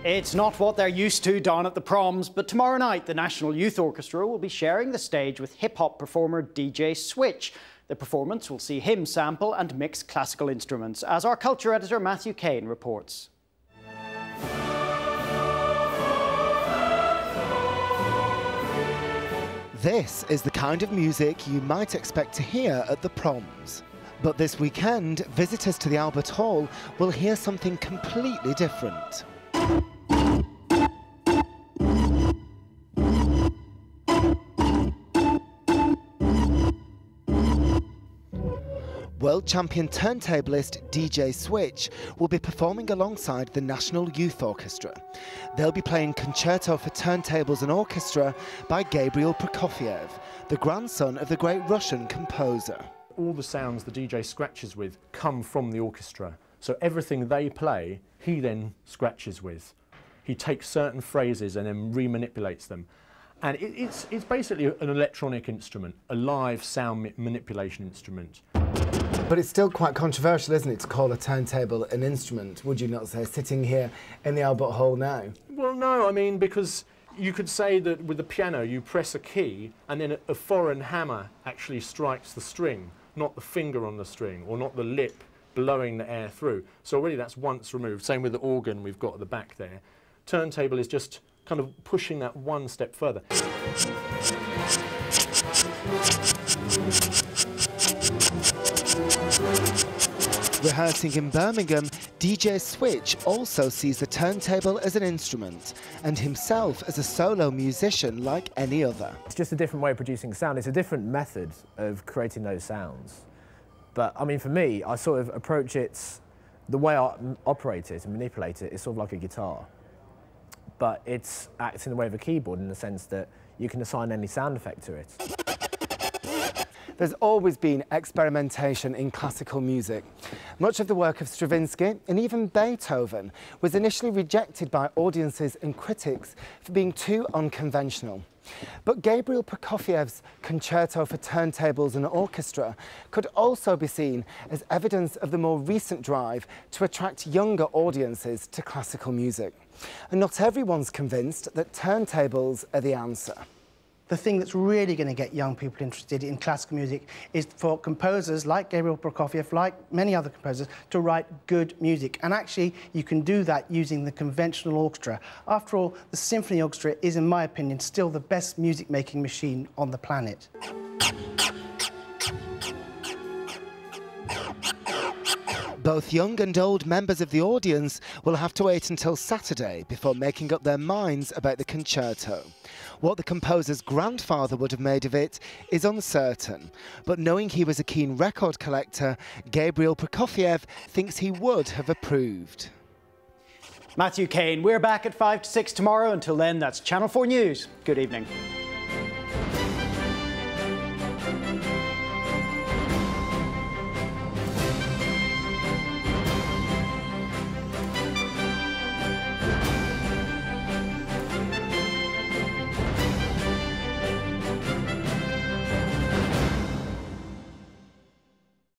It's not what they're used to down at the proms, but tomorrow night the National Youth Orchestra will be sharing the stage with hip-hop performer DJ Switch. The performance will see him sample and mix classical instruments, as our culture editor Mathew Cain reports. This is the kind of music you might expect to hear at the proms. But this weekend, visitors to the Albert Hall will hear something completely different. World champion turntablist DJ Switch will be performing alongside the National Youth Orchestra. They'll be playing Concerto for Turntables and Orchestra by Gabriel Prokofiev, the grandson of the great Russian composer. All the sounds the DJ scratches with come from the orchestra, so everything they play, he then scratches with. He takes certain phrases and then remanipulates them. And it's basically an electronic instrument, a live sound manipulation instrument. But it's still quite controversial, isn't it, to call a turntable an instrument, would you not say, sitting here in the Albert Hall now? Well, no, I mean, because you could say that with the piano you press a key and then a foreign hammer actually strikes the string, not the finger on the string, or not the lip blowing the air through. So already that's once removed. Same with the organ we've got at the back there. Turntable is just kind of pushing that one step further. Rehearsing in Birmingham, DJ Switch also sees the turntable as an instrument and himself as a solo musician like any other. It's just a different way of producing sound. It's a different method of creating those sounds. But I mean, for me, I sort of approach it, the way I operate it and manipulate it is sort of like a guitar. But it acts in the way of a keyboard in the sense that you can assign any sound effect to it. There's always been experimentation in classical music. Much of the work of Stravinsky and even Beethoven was initially rejected by audiences and critics for being too unconventional. But Gabriel Prokofiev's Concerto for Turntables and Orchestra could also be seen as evidence of the more recent drive to attract younger audiences to classical music. And not everyone's convinced that turntables are the answer. The thing that's really going to get young people interested in classical music is for composers like Gabriel Prokofiev, like many other composers, to write good music. And actually, you can do that using the conventional orchestra. After all, the symphony orchestra is, in my opinion, still the best music-making machine on the planet. Both young and old members of the audience will have to wait until Saturday before making up their minds about the concerto. What the composer's grandfather would have made of it is uncertain, but knowing he was a keen record collector, Gabriel Prokofiev thinks he would have approved. Mathew Cain, we're back at 5 to 6 tomorrow. Until then, that's Channel 4 News. Good evening.